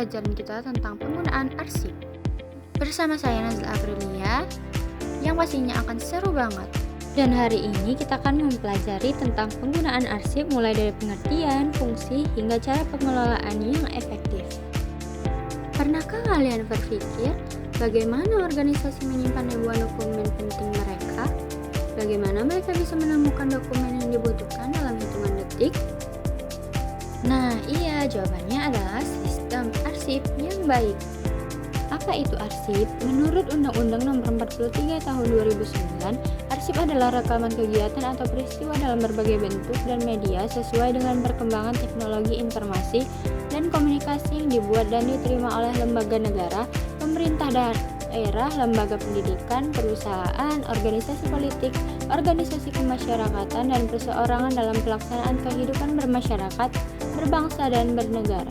pembelajaran kita tentang penggunaan arsip. Bersama saya Nazla Aprilia, yang pastinya akan seru banget. Dan hari ini kita akan mempelajari tentang penggunaan arsip mulai dari pengertian, fungsi, hingga cara pengelolaan yang efektif. Pernahkah kalian berpikir bagaimana organisasi menyimpan ribuan dokumen penting mereka? Bagaimana mereka bisa menemukan dokumen yang dibutuhkan dalam hitungan detik? Nah, iya, jawabannya adalah sistem arsip yang baik. Apa itu arsip? Menurut Undang-Undang Nomor 43 Tahun 2009, arsip adalah rekaman kegiatan atau peristiwa dalam berbagai bentuk dan media sesuai dengan perkembangan teknologi informasi dan komunikasi yang dibuat dan diterima oleh lembaga negara, pemerintah daerah, lembaga pendidikan, perusahaan, organisasi politik, organisasi kemasyarakatan, dan perseorangan dalam pelaksanaan kehidupan bermasyarakat, berbangsa, dan bernegara.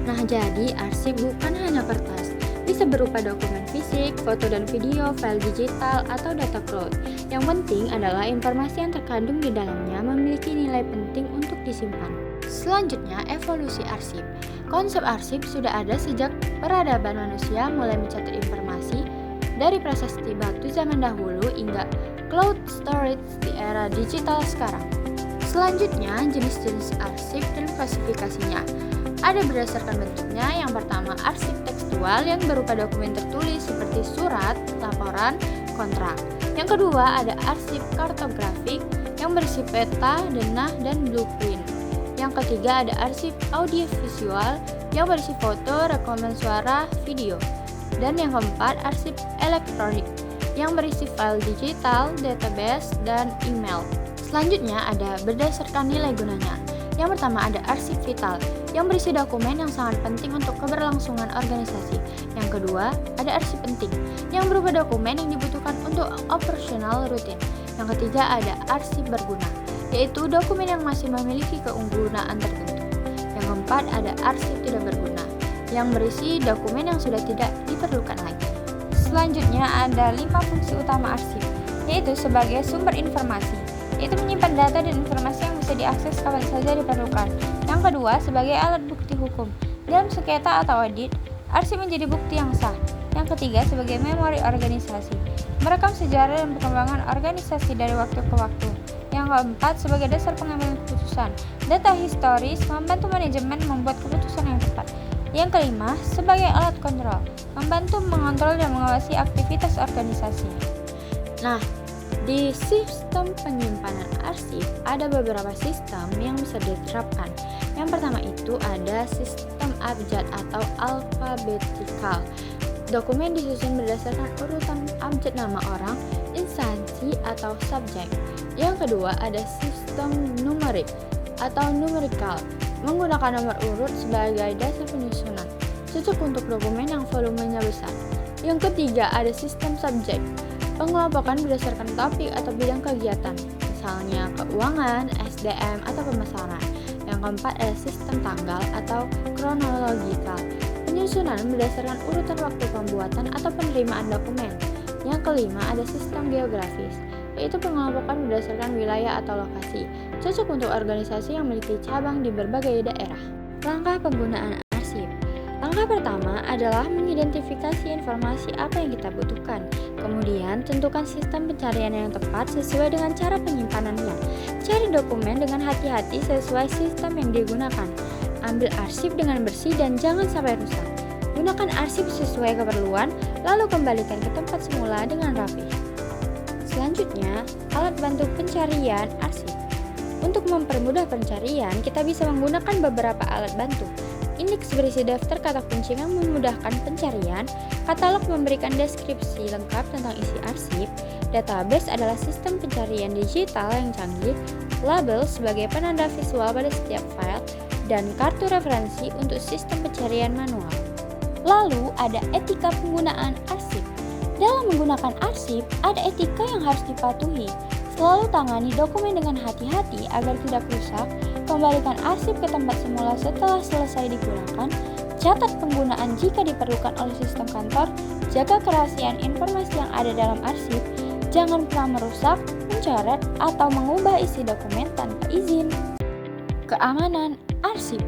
Nah, jadi arsip bukan hanya kertas, bisa berupa dokumen fisik, foto dan video, file digital, atau data cloud. Yang penting adalah informasi yang terkandung di dalamnya memiliki nilai penting untuk disimpan. Selanjutnya, evolusi arsip. Konsep arsip sudah ada sejak peradaban manusia mulai mencatat informasi dari prasasti batu zaman dahulu hingga cloud storage di era digital sekarang. Selanjutnya, jenis-jenis arsip dan klasifikasinya. Ada berdasarkan bentuknya. Yang pertama, arsip tekstual yang berupa dokumen tertulis seperti surat, laporan, kontrak. Yang kedua, ada arsip kartografik yang berisi peta, denah, dan blueprint. Yang ketiga, ada arsip audiovisual yang berisi foto, rekaman suara, video. Dan yang keempat, arsip elektronik yang berisi file digital, database, dan email. Selanjutnya ada berdasarkan nilai gunanya. Yang pertama ada arsip vital yang berisi dokumen yang sangat penting untuk keberlangsungan organisasi. Yang kedua ada arsip penting yang berupa dokumen yang dibutuhkan untuk operasional rutin. Yang ketiga ada arsip berguna, yaitu dokumen yang masih memiliki kegunaan tertentu. Yang keempat ada arsip tidak berguna yang berisi dokumen yang sudah tidak diperlukan lagi. Selanjutnya ada 5 fungsi utama arsip, yaitu sebagai sumber informasi, yaitu menyimpan data dan informasi yang bisa diakses kapan saja diperlukan. Yang kedua, sebagai alat bukti hukum. Dalam sengketa atau audit, arsip menjadi bukti yang sah. Yang ketiga, sebagai memori organisasi, merekam sejarah dan perkembangan organisasi dari waktu ke waktu. Yang keempat, sebagai dasar pengambilan keputusan. Data historis membantu manajemen membuat keputusan yang tepat. Yang kelima, sebagai alat kontrol, membantu mengontrol dan mengawasi aktivitas organisasi. Nah, di sistem penyimpanan arsip ada beberapa sistem yang bisa diterapkan. Yang pertama itu ada sistem abjad atau alfabetikal. Dokumen disusun berdasarkan urutan abjad nama orang, instansi, atau subjek. Yang kedua ada sistem numerik atau numerikal, menggunakan nomor urut sebagai dasar penyusunan, cocok untuk dokumen yang volumenya besar. Yang ketiga ada sistem subjek, pengelompokan berdasarkan topik atau bidang kegiatan, misalnya keuangan, SDM, atau pemasaran. Yang keempat ada sistem tanggal atau kronologikal, penyusunan berdasarkan urutan waktu pembuatan atau penerimaan dokumen. Yang kelima ada sistem geografis, yaitu pengelompokan berdasarkan wilayah atau lokasi, cocok untuk organisasi yang memiliki cabang di berbagai daerah. Langkah penggunaan arsip. Langkah pertama adalah mengidentifikasi informasi apa yang kita butuhkan. Kemudian, tentukan sistem pencarian yang tepat sesuai dengan cara penyimpanannya. Cari dokumen dengan hati-hati sesuai sistem yang digunakan. Ambil arsip dengan bersih dan jangan sampai rusak. Gunakan arsip sesuai keperluan, lalu kembalikan ke tempat semula dengan rapi. Selanjutnya, alat bantu pencarian arsip. Untuk mempermudah pencarian, kita bisa menggunakan beberapa alat bantu. Indeks berisi daftar kata kunci yang memudahkan pencarian, katalog memberikan deskripsi lengkap tentang isi arsip, database adalah sistem pencarian digital yang canggih, label sebagai penanda visual pada setiap file, dan kartu referensi untuk sistem pencarian manual. Lalu ada etika penggunaan arsip. Dalam menggunakan arsip, ada etika yang harus dipatuhi. Selalu tangani dokumen dengan hati-hati agar tidak rusak. Kembalikan arsip ke tempat semula setelah selesai digunakan. Catat penggunaan jika diperlukan oleh sistem kantor. Jaga kerahasiaan informasi yang ada dalam arsip. Jangan pernah merusak, mencoret, atau mengubah isi dokumen tanpa izin. Keamanan arsip.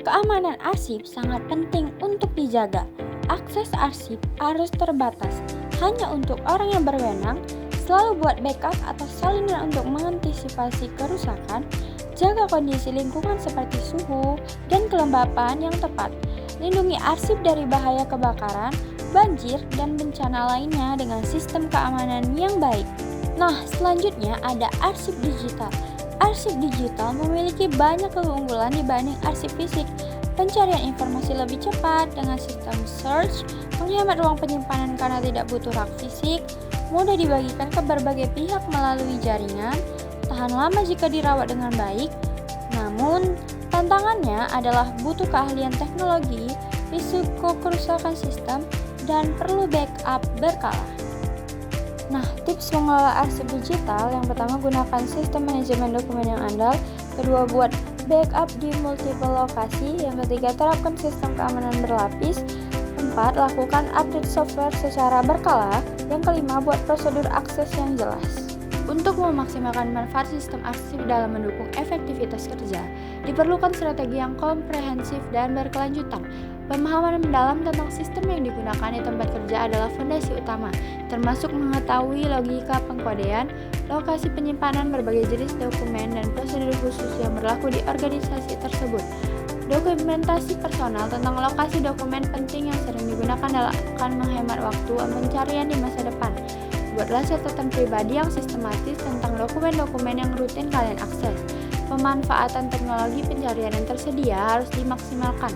Keamanan arsip sangat penting untuk dijaga. Akses arsip harus terbatas, hanya untuk orang yang berwenang. Selalu buat backup atau salinan untuk mengantisipasi kerusakan. Jaga kondisi lingkungan seperti suhu dan kelembapan yang tepat. Lindungi arsip dari bahaya kebakaran, banjir, dan bencana lainnya dengan sistem keamanan yang baik. Nah, selanjutnya ada arsip digital. Arsip digital memiliki banyak keunggulan dibanding arsip fisik. Pencarian informasi lebih cepat dengan sistem search, menghemat ruang penyimpanan karena tidak butuh rak fisik, mudah dibagikan ke berbagai pihak melalui jaringan, tahan lama jika dirawat dengan baik. Namun, tantangannya adalah butuh keahlian teknologi, risiko kerusakan sistem, dan perlu backup berkala. Nah, tips mengelola arsip digital: yang pertama, gunakan sistem manajemen dokumen yang andal. Kedua, buat backup di multiple lokasi. Yang ketiga, terapkan sistem keamanan berlapis. 4. Lakukan update software secara berkala. Yang kelima, buat prosedur akses yang jelas. Untuk memaksimalkan manfaat sistem arsip dalam mendukung efektivitas kerja, diperlukan strategi yang komprehensif dan berkelanjutan. Pemahaman mendalam tentang sistem yang digunakan di tempat kerja adalah fondasi utama, termasuk mengetahui logika pengkodean, lokasi penyimpanan berbagai jenis dokumen, dan prosedur khusus yang berlaku di organisasi tersebut. Dokumentasi personal tentang lokasi dokumen penting yang sering digunakan akan menghemat waktu pencarian di masa depan. Buatlah catatan pribadi yang sistematis tentang dokumen-dokumen yang rutin kalian akses. Pemanfaatan teknologi pencarian yang tersedia harus dimaksimalkan.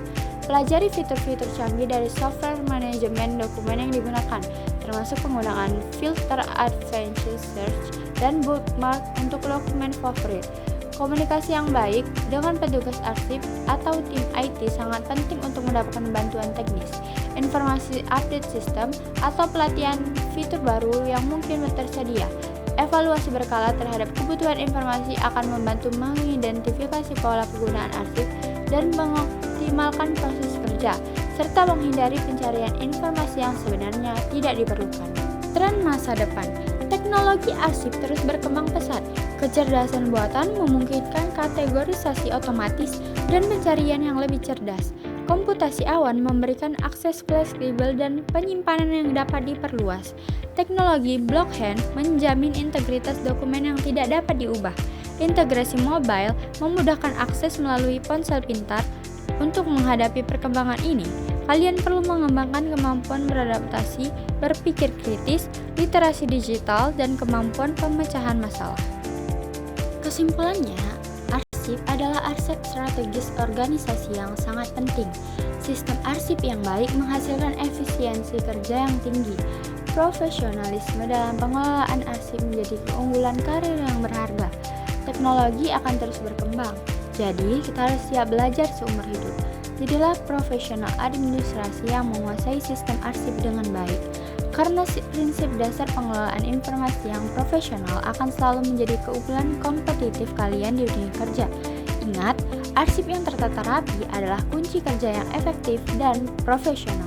Pelajari fitur-fitur canggih dari software manajemen dokumen yang digunakan, termasuk penggunaan filter advanced search dan bookmark untuk dokumen favorit. Komunikasi yang baik dengan petugas arsip atau tim IT sangat penting untuk mendapatkan bantuan teknis, informasi update sistem, atau pelatihan fitur baru yang mungkin tersedia. Evaluasi berkala terhadap kebutuhan informasi akan membantu mengidentifikasi pola penggunaan arsip dan mengoptimalkan proses kerja, serta menghindari pencarian informasi yang sebenarnya tidak diperlukan. Tren masa depan. Teknologi arsip terus berkembang pesat. Kecerdasan buatan memungkinkan kategorisasi otomatis dan pencarian yang lebih cerdas. Komputasi awan memberikan akses fleksibel dan penyimpanan yang dapat diperluas. Teknologi blockchain menjamin integritas dokumen yang tidak dapat diubah. Integrasi mobile memudahkan akses melalui ponsel pintar. Untuk menghadapi perkembangan ini, kalian perlu mengembangkan kemampuan beradaptasi, berpikir kritis, literasi digital, dan kemampuan pemecahan masalah. Kesimpulannya, arsip adalah aset strategis organisasi yang sangat penting. Sistem arsip yang baik menghasilkan efisiensi kerja yang tinggi. Profesionalisme dalam pengelolaan arsip menjadi keunggulan karir yang berharga. Teknologi akan terus berkembang, jadi kita harus siap belajar seumur hidup. Jadilah profesional administrasi yang menguasai sistem arsip dengan baik. Karena prinsip dasar pengelolaan informasi yang profesional akan selalu menjadi keunggulan kompetitif kalian di dunia kerja. Ingat, arsip yang tertata rapi adalah kunci kerja yang efektif dan profesional.